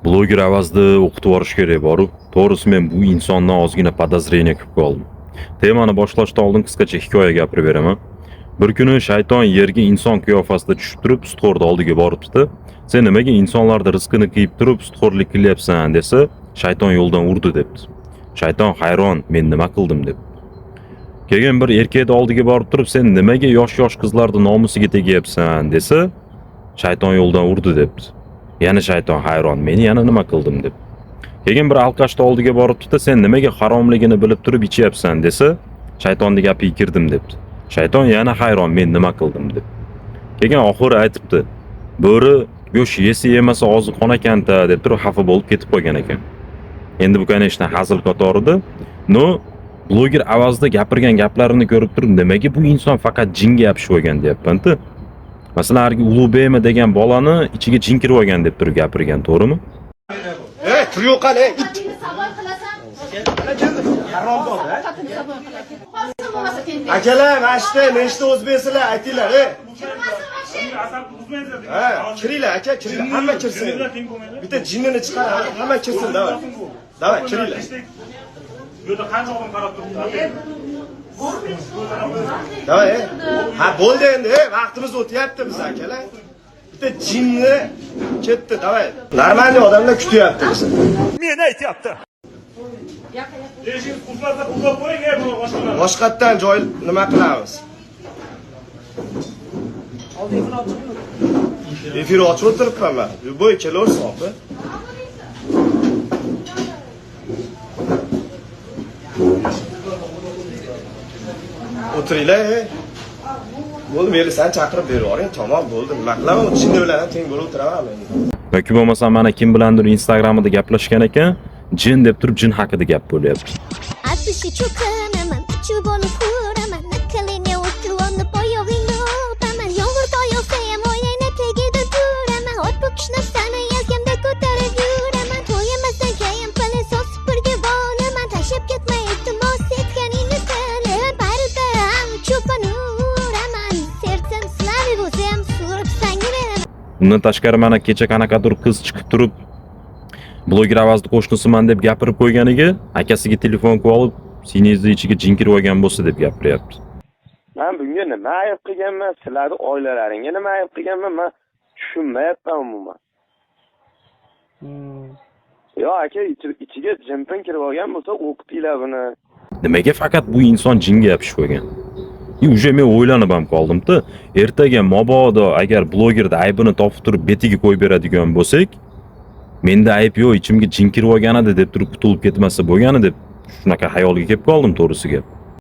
Bloger avazda o'qitib yuborish kerak borib, to'g'risi men bu insondan ozgina podozreniya qilib qoldim. Temani boshlashdan oldin qisqacha hikoya gapirib beraman. Bir kuni shayton yerga inson qiyofasida tushib turib, sutxo'rni oldiga boribdi. Sen nimaga insonlarda rizqini qiyib turib sutxo'rlik qilyapsan desa, shayton yo'ldan urdi debdi. Shayton hayron, men nima qildim deb. Keyin bir erkakni oldiga borib turib, sen nimaga yosh qizlarning nomusiga tegyapsan desa, shayton yo'ldan urdi debdi. Yana shayton hayron, men yana nima qildim deb. Keyin bir alqashni oldiga boribdi-da, sen nimaga haromligini bilib turib ichyapsan desa, shaytonning gapiga kirdim debdi. Shayton yana hayron, men nima qildim deb. Keyin oxiri aytibdi, bo'ri go'sht yesa yemasa og'zi qon ekan-da deb turib xafa bo'lib ketib qolgan ekan. Endi bu конечно hazil qatorida, no bloger avazda gapirgan gaplarini ko'rib turib, nimaga bu inson faqat jinga yopishib olgan deyapman-da. Masalan, hargi Ulug'beymi degan bolani ichiga jin kirib olgan deb turib gapirgan, to'g'rimi? Turyoq qani, it. Sabr qilasan. Harom bor, akalar, mashta, nechta o'zbeklar aytinglar, kiringlar, aka, kiringlar, hamma kirsin. Bitta jinnini chiqar, hamma kirsin, davay. Davay, kiringlar. Yo'lda qancha odam qarab turibdi? Davay. Ha, bo'ldi endi, vaqtimiz o'tyapti biz akalar. Bitta jinni ketdi, davay. Normalniy odamlar kutyapti bizni. Men aytyapti. Eshik qulflasa qulflab qo'ying, bu boshqalar. Boshqatdan joy nima qilamiz? Efir ochib o'tiribman men. Bo'y kelaversin, opa. O'tiringlar. Bo'ldi, meni sen chaqirib beravering, tamom bo'ldi. Nima qilaman? Jinni bilan ham teng bo'lib o'tiraman men. Yoki bo'lmasa mana kim bilandir Instagramida gaplashgan ekan, jin deb turib jin haqida gap bo'lyapti. 아저씨 축하나만 주번호 후라만 나칼리냐 옷들어는 보여위노 다만 영어로 요새야 뭐야 내 되기도 두라만 옷북시나 싸는 약겜다 꽃다를 유라만 도야만 개인 빨리 소스 뿌리게 보나만 다시 겠마 있던 모습간이 느껴내 바르다 주번 후라만 сердцем славы возем сурып сангирена. Bundan tashqari mana kecha qanaqadir qiz chiqib turib bloger avazda qo'shnisiman deb gapirib qo'yganiga akasiga telefon qilib olib, singizni ichiga jin kirib olgan bo'lsa deb gapiryapti. Men bunga nima ayb qilganman, sizlarning oilalaringga nima ayb qilganman, men tushunmayapman umuman. Yo aka, ichiga jinpin kirib olgan bo'lsa, o'qitinglar buni. Nimaga faqat bu inson jinga yopishib qo'ygan? Uje men o'ylanib ham qoldim-da, ertaga mabodo agar blogerda aybini topib turib betiga qo'yib beradigan bo'lsak, menda ayb yo'q, ichimga jin kirib olgan edi deb turib qutulib ketmasa bo'lgani deb shunaqa xayolga kelib qoldim to'g'risi gap.